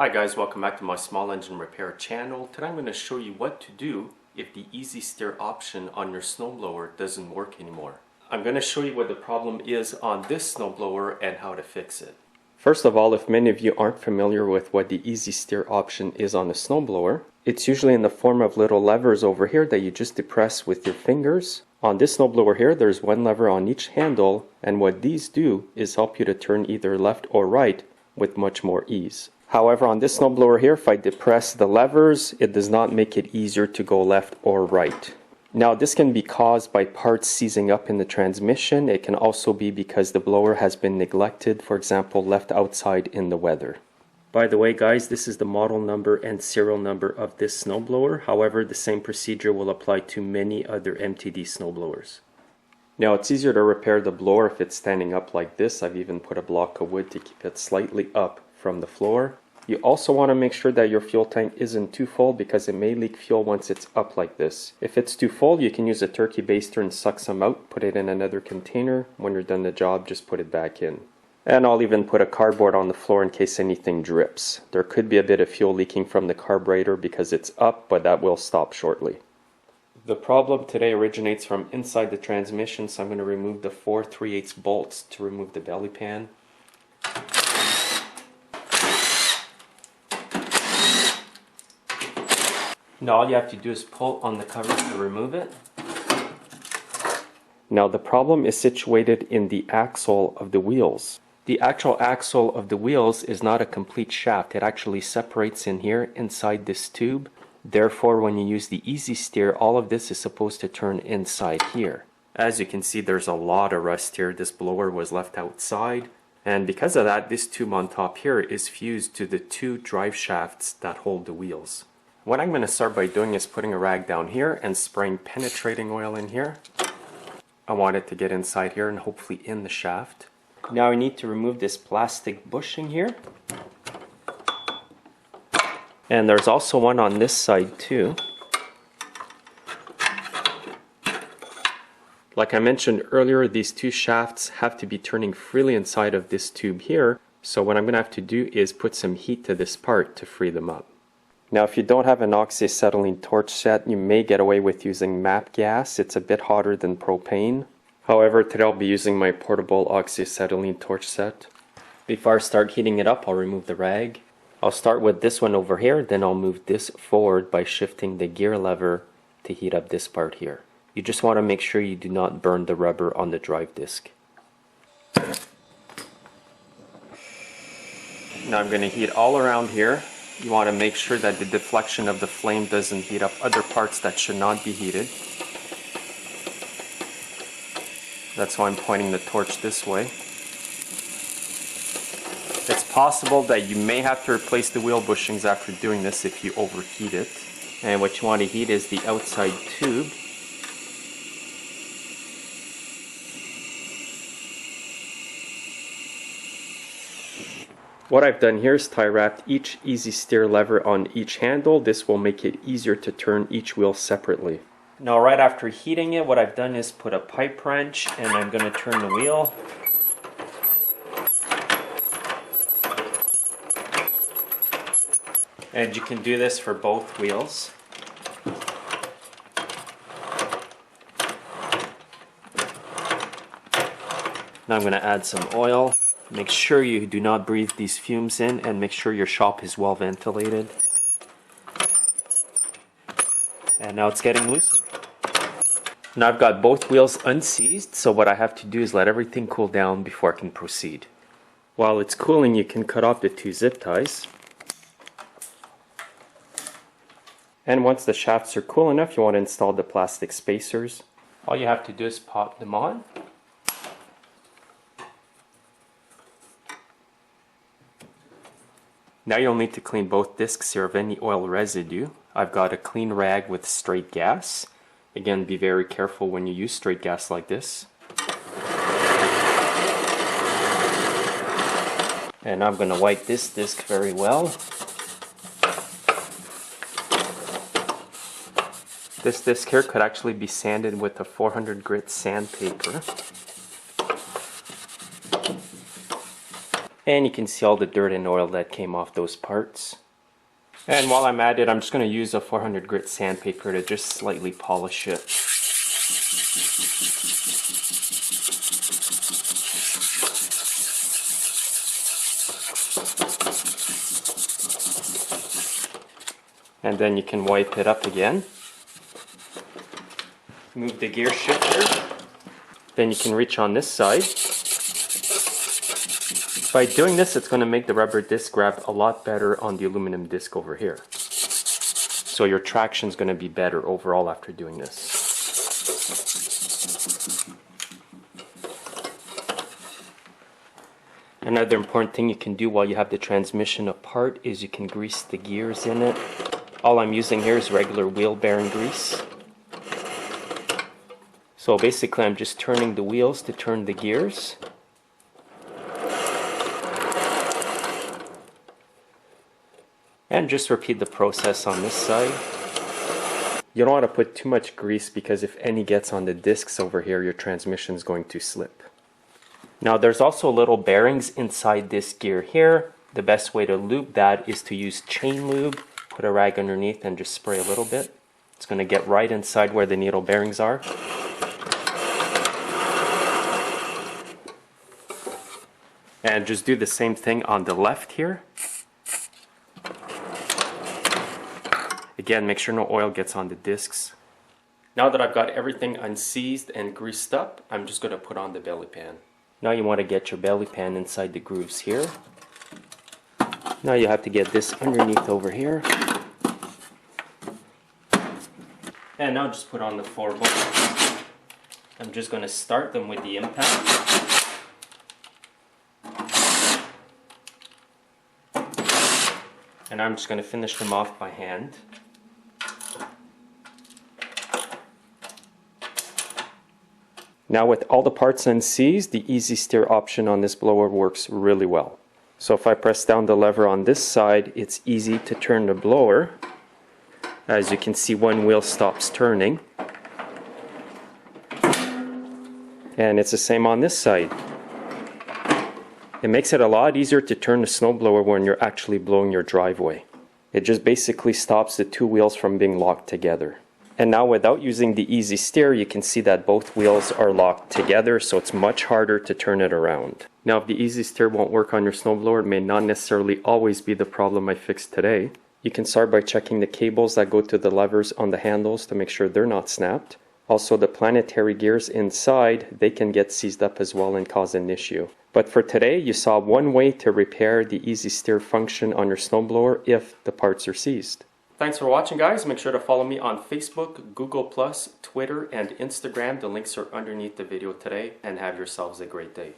Hi guys, welcome back to my small engine repair channel. Today I'm going to show you what to do if the easy steer option on your snowblower doesn't work anymore. I'm going to show you what the problem is on this snowblower and how to fix it. First of all, if many of you aren't familiar with what the easy steer option is on a snowblower, it's usually in the form of little levers over here that you just depress with your fingers. On this snowblower here, there's one lever on each handle, and what these do is help you to turn either left or right with much more ease. However, on this snowblower here, if I depress the levers, it does not make it easier to go left or right. Now, this can be caused by parts seizing up in the transmission. It can also be because the blower has been neglected, for example, left outside in the weather. By the way, guys, this is the model number and serial number of this snowblower. However, the same procedure will apply to many other MTD snowblowers. Now, it's easier to repair the blower if it's standing up like this. I've even put a block of wood to keep it slightly up from the floor. You also want to make sure that your fuel tank isn't too full because it may leak fuel once it's up like this. If it's too full, you can use a turkey baster and suck some out, put it in another container. When you're done the job, just put it back in. And I'll even put a cardboard on the floor in case anything drips. There could be a bit of fuel leaking from the carburetor because it's up, but that will stop shortly. The problem today originates from inside the transmission, so I'm going to remove the 4 3/8 bolts to remove the belly pan. Now all you have to do is pull on the cover to remove it. Now the problem is situated in the axle of the wheels. The actual axle of the wheels is not a complete shaft. It actually separates in here inside this tube. Therefore, when you use the easy steer, all of this is supposed to turn inside here. As you can see, there's a lot of rust here. This blower was left outside. And because of that, this tube on top here is fused to the 2 drive shafts that hold the wheels. What I'm going to start by doing is putting a rag down here and spraying penetrating oil in here. I want it to get inside here and hopefully in the shaft. Now I need to remove this plastic bushing here. And there's also one on this side too. Like I mentioned earlier, these 2 shafts have to be turning freely inside of this tube here. So what I'm going to have to do is put some heat to this part to free them up. Now, if you don't have an oxyacetylene torch set, you may get away with using MAP gas. It's a bit hotter than propane. However, today I'll be using my portable oxyacetylene torch set. Before I start heating it up, I'll remove the rag. I'll start with this one over here, then I'll move this forward by shifting the gear lever to heat up this part here. You just want to make sure you do not burn the rubber on the drive disc. Now I'm going to heat all around here. You want to make sure that the deflection of the flame doesn't heat up other parts that should not be heated. That's why I'm pointing the torch this way. It's possible that you may have to replace the wheel bushings after doing this if you overheat it. And what you want to heat is the outside tube. What I've done here is tie wrapped each easy steer lever on each handle. This will make it easier to turn each wheel separately. Now right after heating it, what I've done is put a pipe wrench and I'm going to turn the wheel. And you can do this for both wheels. Now I'm going to add some oil. Make sure you do not breathe these fumes in and make sure your shop is well ventilated. And now it's getting loose. Now I've got both wheels unseized, so what I have to do is let everything cool down before I can proceed. While it's cooling, you can cut off the 2 zip ties. And once the shafts are cool enough, you want to install the plastic spacers. All you have to do is pop them on. Now you'll need to clean both discs here of any oil residue. I've got a clean rag with straight gas. Again, be very careful when you use straight gas like this. And I'm going to wipe this disc very well. This disc here could actually be sanded with a 400 grit sandpaper. And you can see all the dirt and oil that came off those parts. And while I'm at it, I'm just going to use a 400 grit sandpaper to just slightly polish it. And then you can wipe it up again. Move the gear shifter. Then you can reach on this side. By doing this, it's going to make the rubber disc grab a lot better on the aluminum disc over here. So your traction is going to be better overall after doing this. Another important thing you can do while you have the transmission apart is you can grease the gears in it. All I'm using here is regular wheel bearing grease. So basically I'm just turning the wheels to turn the gears. And just repeat the process on this side. You don't want to put too much grease because if any gets on the discs over here, your transmission is going to slip. Now there's also little bearings inside this gear here. The best way to lube that is to use chain lube. Put a rag underneath and just spray a little bit. It's going to get right inside where the needle bearings are. And just do the same thing on the left here. Again, make sure no oil gets on the discs. Now that I've got everything unseized and greased up, I'm just going to put on the belly pan. Now you want to get your belly pan inside the grooves here. Now you have to get this underneath over here. And now just put on the 4 bolts. I'm just going to start them with the impact. And I'm just going to finish them off by hand. Now with all the parts unseized, the easy steer option on this blower works really well. So if I press down the lever on this side, it's easy to turn the blower. As you can see, one wheel stops turning. And it's the same on this side. It makes it a lot easier to turn the snowblower when you're actually blowing your driveway. It just basically stops the 2 wheels from being locked together. And now without using the easy steer, you can see that both wheels are locked together, so it's much harder to turn it around. Now if the easy steer won't work on your snowblower, it may not necessarily always be the problem I fixed today. You can start by checking the cables that go to the levers on the handles to make sure they're not snapped. Also the planetary gears inside, they can get seized up as well and cause an issue. But for today, you saw one way to repair the easy steer function on your snowblower if the parts are seized. Thanks for watching, guys. Make sure to follow me on Facebook, Google+, Twitter, and Instagram. The links are underneath the video today, and have yourselves a great day.